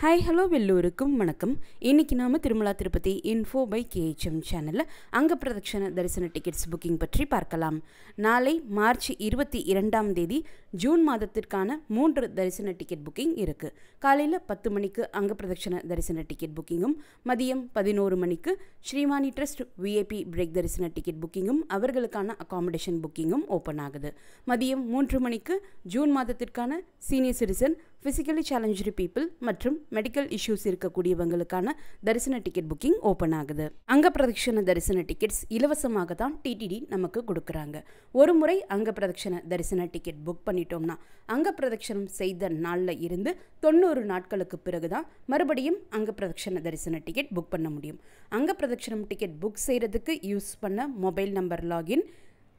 Hi hello எல்லோருக்கும் வணக்கம். இன்றைக்கி நாம் Tirumala Tirupati info by KHM சேனலில் அங்க பிரதட்சண தரிசன டிக்கெட்ஸ் புக்கிங் பற்றி பார்க்கலாம். நாளை மார்ச் 22ஆம் தேதி ஜூன் மாதத்திற்கான 3 தரிசன டிக்கெட் புக்கிங் இருக்குது. காலையில் 10 மணிக்கு அங்க பிரதட்சண தரிசன டிக்கெட் புக்கிங்கும், மதியம் 11 மணிக்கு ஸ்ரீவாணி ட்ரஸ்ட் VIP பிரேக் தரிசன டிக்கெட் புக்கிங்கும் அவர்களுக்கான அகாமடேஷன் புக்கிங்கும் ஓப்பன் ஆகுது. மதியம் 3 மணிக்கு ஜூன் மாதத்திற்கான senior citizen, physically challenge people மற்றும் மெடிக்கல் இஷ்யூஸ் இருக்கக்கூடியவங்களுக்கான தரிசன டிக்கெட் புக்கிங் ஓப்பன் ஆகுது. அங்க பிரதட்சண தரிசன டிக்கெட்ஸ் இலவசமாக தான் TTD நமக்கு கொடுக்குறாங்க. ஒரு முறை அங்க பிரதட்சண தரிசன டிக்கெட் புக் பண்ணிட்டோம்னா அங்க பிரதட்சணம் செய்த நாளில் இருந்து 90 நாட்களுக்கு பிறகு தான் மறுபடியும் அங்க பிரதட்சண தரிசன டிக்கெட் புக் பண்ண முடியும். அங்க பிரதட்சணம் டிக்கெட் புக் செய்கிறதுக்கு யூஸ் பண்ண mobile number login,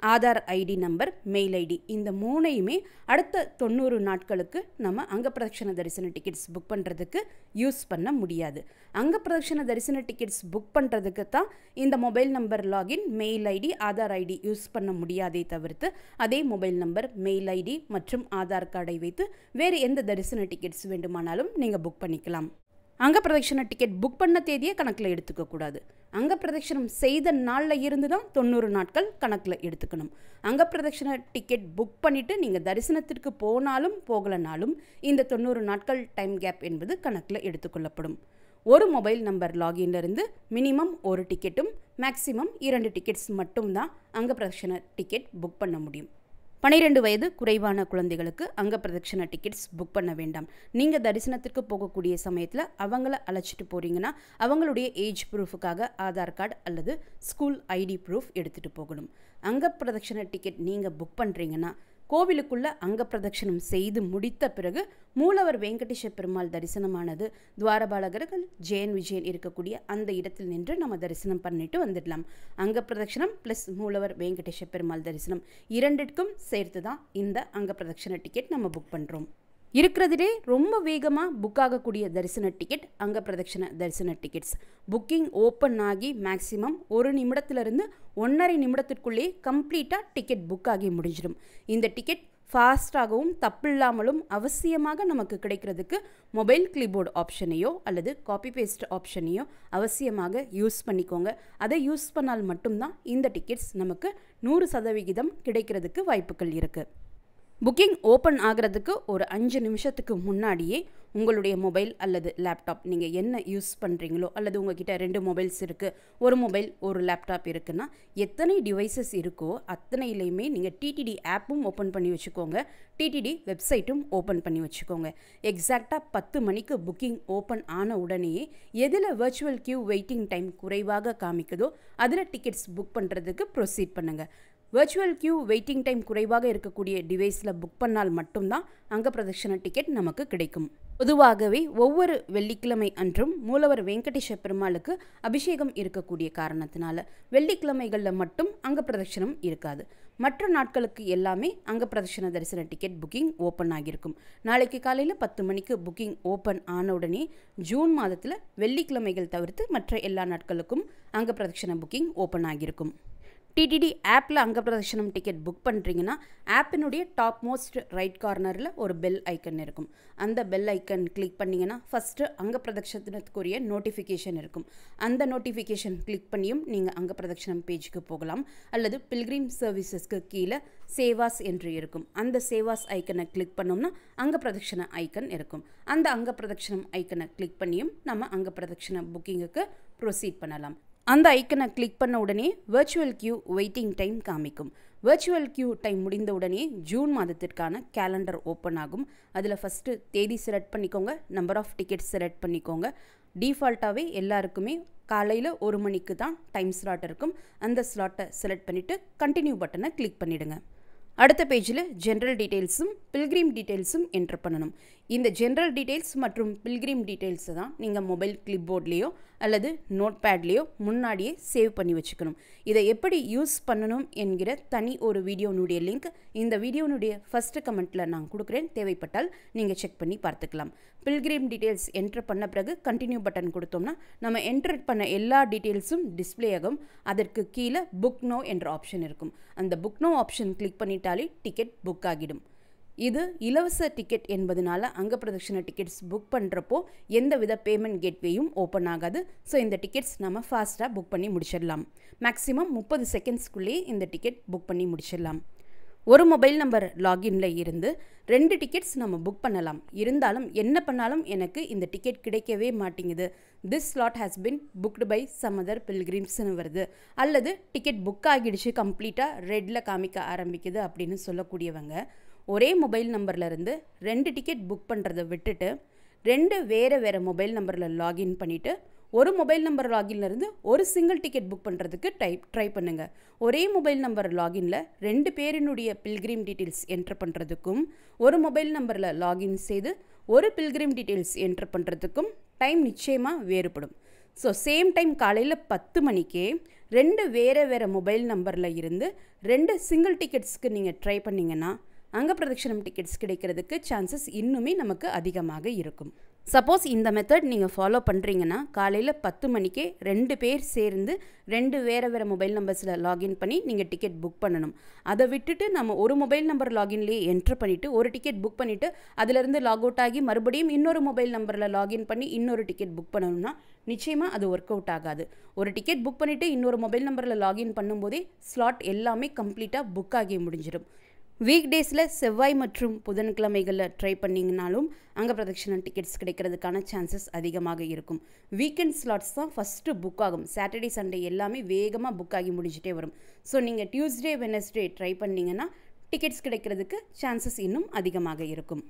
Aadhaar ID number, mail ID இந்த மூணையுமே அடுத்த 90 நாட்களுக்கு நம்ம அங்க பிரதட்சண தரிசன டிக்கெட்ஸ் புக் பண்ணுறதுக்கு யூஸ் பண்ண முடியாது. அங்க பிரதட்சண தரிசன டிக்கெட்ஸ் புக் பண்ணுறதுக்கு தான் இந்த mobile number login, mail ID, Aadhaar ID use பண்ண முடியாதே தவிர்த்து அதே மொபைல் நம்பர், மெயில் ID மற்றும் ஆதார் கார்டை வைத்து வேறு எந்த தரிசன டிக்கெட்ஸ் வேண்டுமானாலும் நீங்கள் புக் பண்ணிக்கலாம். அங்க பிரதட்சண டிக்கெட் புக் பண்ண தேதியை கணக்கில் எடுத்துக்கக்கூடாது. அங்க பிரதட்சணம் செய்த நாளில் இருந்து தான் 90 நாட்கள் கணக்கில் எடுத்துக்கணும். அங்க பிரதட்சண டிக்கெட் புக் பண்ணிவிட்டு நீங்கள் தரிசனத்திற்கு போனாலும் போகலனாலும் இந்த 90 நாட்கள் டைம் கேப் என்பது கணக்கில் எடுத்துக்கொள்ளப்படும். ஒரு மொபைல் நம்பர் லாகின்லேருந்து மினிமம் ஒரு டிக்கெட்டும் மேக்ஸிமம் 2 டிக்கெட்ஸ் மட்டும்தான் அங்க பிரதட்சண டிக்கெட் புக் பண்ண முடியும். 12 வயது குறைவான குழந்தைகளுக்கு அங்க பிரதட்சண டிக்கெட்ஸ் புக் பண்ண வேண்டாம். நீங்கள் தரிசனத்திற்கு போகக்கூடிய சமயத்தில் அவங்கள அழைச்சிட்டு போகிறீங்கன்னா அவங்களுடைய ஏஜ் ப்ரூஃபுக்காக ஆதார் கார்டு அல்லது ஸ்கூல் ID ப்ரூஃப் எடுத்துகிட்டு போகணும். அங்க பிரதட்சண டிக்கெட் நீங்கள் புக் பண்ணுறீங்கன்னா கோவிலுக்குள்ள அங்க பிரதட்சணம் செய்து முடித்த பிறகு மூலவர் வெங்கடேஷ பெருமாள் தரிசனமானது துவாரபாலகர்கள் ஜெயன் விஜயன் இருக்கக்கூடிய அந்த இடத்தில் நின்று நம்ம தரிசனம் பண்ணிட்டு வந்துடலாம். அங்க பிரதட்சணம் ப்ளஸ் மூலவர் வெங்கடேஷ பெருமாள் தரிசனம் இரண்டிற்கும் சேர்த்து தான் இந்த அங்க பிரதட்சண டிக்கெட் நம்ம புக் பண்ணுறோம். இருக்கிறதுலே ரொம்ப வேகமாக புக் ஆகக்கூடிய தரிசன டிக்கெட் அங்க பிரதட்சண தரிசன டிக்கெட்ஸ். புக்கிங் ஓப்பன் ஆகி மேக்ஸிமம் 1 நிமிடத்திலிருந்து 1.5 நிமிடத்திற்குள்ளே கம்ப்ளீட்டாக டிக்கெட் புக் ஆகி முடிஞ்சிடும். இந்த டிக்கெட் ஃபாஸ்டாகவும் தப்பில்லாமலும் அவசியமாக நமக்கு கிடைக்கிறதுக்கு மொபைல் கிளிபோர்டு ஆப்ஷனையோ அல்லது காப்பி பேஸ்ட் ஆப்ஷனையோ அவசியமாக யூஸ் பண்ணிக்கோங்க. அதை யூஸ் பண்ணால் மட்டும்தான் இந்த டிக்கெட்ஸ் நமக்கு 100% கிடைக்கிறதுக்கு வாய்ப்புகள் இருக்குது. புக்கிங் ஓப்பன் ஆகிறதுக்கு ஒரு 5 நிமிஷத்துக்கு முன்னாடியே உங்களுடைய மொபைல் அல்லது லேப்டாப், நீங்கள் என்ன யூஸ் பண்ணுறீங்களோ அல்லது உங்ககிட்ட 2 மொபைல்ஸ் இருக்குது, ஒரு மொபைல் ஒரு லேப்டாப் இருக்குன்னா எத்தனை டிவைசஸ் இருக்கோ அத்தனையிலையுமே நீங்கள் TTD ஆப்பும் ஓப்பன் பண்ணி வச்சுக்கோங்க, TTD வெப்சைட்டும் ஓப்பன் பண்ணி வச்சுக்கோங்க. எக்ஸாக்டாக 10 மணிக்கு புக்கிங் ஓப்பன் ஆன உடனேயே எதில் வர்ச்சுவல் கியூ வெயிட்டிங் டைம் குறைவாக காமிக்குதோ அதில் டிக்கெட்ஸ் புக் பண்ணுறதுக்கு ப்ரொசீட் பண்ணுங்கள். வர்ச்சுவல் கியூ வெயிட்டிங் டைம் குறைவாக இருக்கக்கூடிய டிவைஸில் புக் பண்ணால் மட்டும்தான் அங்க பிரதட்சண டிக்கெட் நமக்கு கிடைக்கும். பொதுவாகவே ஒவ்வொரு வெள்ளிக்கிழமை அன்றும் மூலவர் வெங்கடேஷ பெருமாளுக்கு அபிஷேகம் இருக்கக்கூடிய காரணத்தினால வெள்ளிக்கிழமைகளில் மட்டும் அங்க பிரதட்சணம் இருக்காது. மற்ற நாட்களுக்கு எல்லாமே அங்க பிரதட்சண தரிசன டிக்கெட் புக்கிங் ஓப்பன் ஆகியிருக்கும். நாளைக்கு காலையில் 10 மணிக்கு புக்கிங் ஓப்பன் ஆன உடனே ஜூன் மாதத்தில் வெள்ளிக்கிழமைகள் தவிர்த்து மற்ற எல்லா நாட்களுக்கும் அங்க பிரதட்சண புக்கிங் ஓப்பன் ஆகியிருக்கும். TTD ஆப்பில் அங்க பிரதட்சணம் டிக்கெட் புக் பண்ணுறீங்கன்னா ஆப்பினுடைய டாப் மோஸ்ட் ரைட் கார்னரில் ஒரு பெல் ஐக்கன் இருக்கும். அந்த பெல் ஐக்கன் கிளிக் பண்ணிங்கன்னா ஃபஸ்ட்டு அங்க பிரதட்சணத்துக்குரிய நோட்டிஃபிகேஷன் இருக்கும். அந்த நோட்டிஃபிகேஷன் கிளிக் பண்ணியும் நீங்கள் அங்க பிரதட்சணம் பேஜுக்கு போகலாம். அல்லது பில்கிரிம் சர்வீசஸ்க்கு கீழே சேவாஸ் என்று இருக்கும். அந்த சேவாஸ் ஐக்கனை கிளிக் பண்ணோம்னா அங்க பிரதட்சண ஐக்கன் இருக்கும். அந்த அங்க பிரதட்சணம் ஐக்கனை கிளிக் பண்ணியும் நம்ம அங்க பிரதட்சண புக்கிங்குக்கு ப்ரொசீட் பண்ணலாம். அந்த ஐக்கனை கிளிக் பண்ண உடனே வர்ச்சுவல் கியூ வெயிட்டிங் டைம் காமிக்கும். வர்ச்சுவல் கியூ டைம் முடிந்த உடனே ஜூன் மாதத்திற்கான கேலண்டர் ஓப்பன் ஆகும். அதில் ஃபஸ்ட்டு தேதி செலக்ட் பண்ணிக்கோங்க, நம்பர் ஆஃப் டிக்கெட்ஸ் செலக்ட் பண்ணிக்கோங்க. டிஃபால்ட்டாகவே எல்லாருக்குமே காலையில் 1 மணிக்கு தான் டைம் ஸ்லாட் இருக்கும். அந்த ஸ்லாட்டை செலக்ட் பண்ணிவிட்டு கண்டினியூ பட்டனை கிளிக் பண்ணிவிடுங்க. அடுத்த பேஜில் ஜென்ரல் டீட்டெயில்ஸும் பில்கிரிம் டீட்டெயில்ஸும் என்ட்ரு பண்ணணும். இந்த ஜென்ரல் டீட்டெயில்ஸ் மற்றும் பில்கிரிம் டீட்டெயில்ஸை தான் நீங்கள் மொபைல் கிளிப்போர்ட்லேயோ அல்லது நோட் பேட்லேயோ முன்னாடியே சேவ் பண்ணி வச்சுக்கணும். இதை எப்படி யூஸ் பண்ணணும் என்கிற தனி ஒரு வீடியோனுடைய லிங்க் இந்த வீடியோனுடைய ஃபஸ்ட்டு கமெண்ட்டில் நான் கொடுக்குறேன். தேவைப்பட்டால் நீங்கள் செக் பண்ணி பார்த்துக்கலாம். பில்கிரிம் டீட்டெயில்ஸ் என்ட்ரு பண்ண பிறகு கண்டினியூ பட்டன் கொடுத்தோம்னா நம்ம என்ட்ரு பண்ண எல்லா டீட்டெயில்ஸும் டிஸ்பிளே ஆகும். அதற்கு கீழே புக் நோ என்ற ஆப்ஷன் இருக்கும். அந்த புக் நோ ஆப்ஷன் கிளிக் பண்ணிட்டாலே டிக்கெட் புக் ஆகிடும். இது இலவச டிக்கெட் என்பதனால அங்கப்பிரதட்சண டிக்கெட்ஸ் புக் பண்ணுறப்போ எந்தவித பேமெண்ட் கேட்வேயும் ஓப்பன் ஆகாது. ஸோ இந்த டிக்கெட்ஸ் நம்ம ஃபாஸ்ட்டாக புக் பண்ணி முடிச்சிடலாம். மேக்ஸிமம் 30 செகண்ட்ஸ்க்குள்ளேயே இந்த டிக்கெட் புக் பண்ணி முடிச்சிடலாம். ஒரு மொபைல் நம்பர் லாகின்ல இருந்து 2 டிக்கெட்ஸ் நம்ம புக் பண்ணலாம். இருந்தாலும் என்ன பண்ணாலும் எனக்கு இந்த டிக்கெட் கிடைக்கவே மாட்டேங்குது, this slot has been booked by some other பில்கிரிம்ஸ்னு வருது, அல்லது டிக்கெட் புக் ஆகிடுச்சு கம்ப்ளீட்டாக ரெட்டில் காமிக்க ஆரம்பிக்குது அப்படின்னு சொல்லக்கூடியவங்க ஒரே மொபைல் நம்பர்லேருந்து 2 டிக்கெட் புக் பண்ணுறதை விட்டுட்டு 2 வேறு மொபைல் நம்பரில் லாகின் பண்ணிவிட்டு ஒரு மொபைல் நம்பர் லாகின்லேருந்து ஒரு சிங்கிள் டிக்கெட் புக் பண்ணுறதுக்கு ட்ரை பண்ணுங்கள். ஒரே மொபைல் நம்பர் லாகினில் 2 பேரினுடைய பில்கிரிம் டீட்டெயில்ஸ் என்ட்ரு பண்ணுறதுக்கும் ஒரு மொபைல் நம்பரில் லாகின் செய்து ஒரு பில்கிரிம் டீட்டெயில்ஸ் என்ட்ரு பண்ணுறதுக்கும் டைம் நிச்சயமாக வேறுபடும். ஸோ சேம் டைம் காலையில் 10 மணிக்கே 2 வேறு மொபைல் நம்பரில் இருந்து 2 சிங்கிள் டிக்கெட்ஸ்க்கு நீங்கள் ட்ரை பண்ணிங்கன்னா அங்கப்பிரதட்சணம் டிக்கெட்ஸ் கிடைக்கிறதுக்கு சான்சஸ் இன்னுமே நமக்கு அதிகமாக இருக்கும். சப்போஸ் இந்த மெத்தட் நீங்கள் ஃபாலோ பண்ணுறீங்கன்னா காலையில் 10 மணிக்கே 2 பேர் சேர்ந்து 2 வேறு மொபைல் நம்பர்ஸில் லாகின் பண்ணி நீங்கள் டிக்கெட் புக் பண்ணணும். அதை விட்டுட்டு நம்ம ஒரு மொபைல் நம்பர் லாகின்லேயே என்ட்ரு பண்ணிவிட்டு ஒரு டிக்கெட் புக் பண்ணிவிட்டு அதிலிருந்து லாக் அவுட் ஆகி மறுபடியும் இன்னொரு மொபைல் நம்பரில் லாகின் பண்ணி இன்னொரு டிக்கெட் புக் பண்ணணும்னா நிச்சயமாக அது ஒர்க் அவுட் ஆகாது. ஒரு டிக்கெட் புக் பண்ணிவிட்டு இன்னொரு மொபைல் நம்பரில் லாகின் பண்ணும்போதே ஸ்லாட் எல்லாமே கம்ப்ளீட்டாக புக் ஆகி முடிஞ்சிடும். வீக் டேஸில் செவ்வாய் மற்றும் புதன்கிழமைகளில் ட்ரை பண்ணிங்கனாலும் அங்கப்பிரதட்சணம் டிக்கெட்ஸ் கிடைக்கிறதுக்கான சான்சஸ் அதிகமாக இருக்கும். வீக்கெண்ட் ஸ்லாட்ஸ் தான் ஃபஸ்ட்டு புக் ஆகும். சாட்டர்டே சண்டே எல்லாமே வேகமாக புக் ஆகி முடிஞ்சிட்டே வரும். ஸோ நீங்கள் டியூஸ்டே வெனஸ்டே ட்ரை பண்ணிங்கன்னா டிக்கெட்ஸ் கிடைக்கிறதுக்கு சான்சஸ் இன்னும் அதிகமாக இருக்கும்.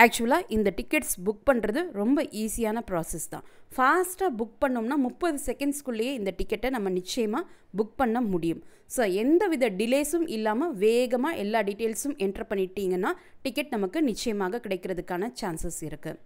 ஆக்சுவலாக இந்த டிக்கெட்ஸ் புக் பண்ணுறது ரொம்ப ஈஸியான ப்ராசஸ் தான். ஃபாஸ்ட்டாக புக் பண்ணோம்னா 30 செகண்ட்ஸ்க்குள்ளேயே இந்த டிக்கெட்டை நம்ம நிச்சயமாக புக் பண்ண முடியும். ஸோ எந்தவித டிலேஸும் இல்லாமல் வேகமாக எல்லா டீட்டெயில்ஸும் என்ட்ரு பண்ணிட்டீங்கன்னா டிக்கெட் நமக்கு நிச்சயமாக கிடைக்கிறதுக்கான சான்சஸ் இருக்குது.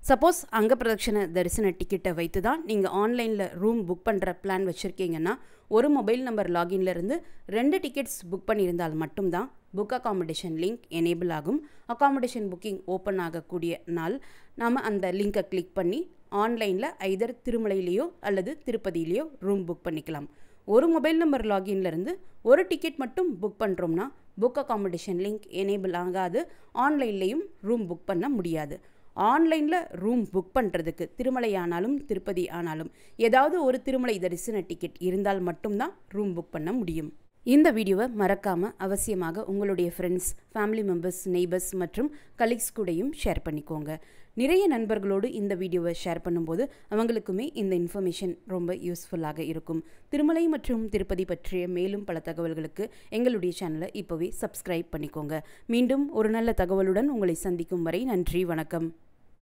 சப்போஸ் அங்கப்பிரதட்சண தரிசன டிக்கெட்டை வைத்து தான் நீங்கள் ஆன்லைனில் ரூம் புக் பண்ணுற பிளான் வச்சுருக்கீங்கன்னா ஒரு மொபைல் நம்பர் லாகின்லேருந்து 2 டிக்கெட்ஸ் புக் பண்ணியிருந்தால் மட்டும்தான் புக் அகாமடேஷன் லிங்க் எனேபிள் ஆகும். அகாமடேஷன் புக்கிங் ஓப்பன் ஆகக்கூடிய நாள் நாம் அந்த லிங்கை கிளிக் பண்ணி ஆன்லைனில் ஐதர் திருமலையிலையோ அல்லது திருப்பதியிலையோ ரூம் புக் பண்ணிக்கலாம். ஒரு மொபைல் நம்பர் லாகின்லேருந்து ஒரு டிக்கெட் மட்டும் புக் பண்ணுறோம்னா புக் அகாமடேஷன் லிங்க் எனேபிள் ஆகாது, ஆன்லைன்லேயும் ரூம் புக் பண்ண முடியாது. ஆன்லைனில் ரூம் புக் பண்ணுறதுக்கு திருமலை ஆனாலும் திருப்பதி ஆனாலும் ஏதாவது ஒரு திருமலை தரிசன டிக்கெட் இருந்தால் மட்டும்தான் ரூம் புக் பண்ண முடியும். இந்த வீடியோவை மறக்காமல் அவசியமாக உங்களுடைய ஃப்ரெண்ட்ஸ், ஃபேமிலி மெம்பர்ஸ், நெய்பர்ஸ் மற்றும் கலீக்ஸ் கூடயும் ஷேர் பண்ணிக்கோங்க. நிறைய நண்பர்களோடு இந்த வீடியோவை ஷேர் பண்ணும்போது அவங்களுக்குமே இந்த இன்ஃபர்மேஷன் ரொம்ப யூஸ்ஃபுல்லாக இருக்கும். திருமலை மற்றும் திருப்பதி பற்றிய மேலும் பல தகவல்களுக்கு எங்களுடைய சேனலை இப்போவே சப்ஸ்கிரைப் பண்ணிக்கோங்க. மீண்டும் ஒரு நல்ல தகவலுடன் உங்களை சந்திக்கும் வரை நன்றி, வணக்கம்.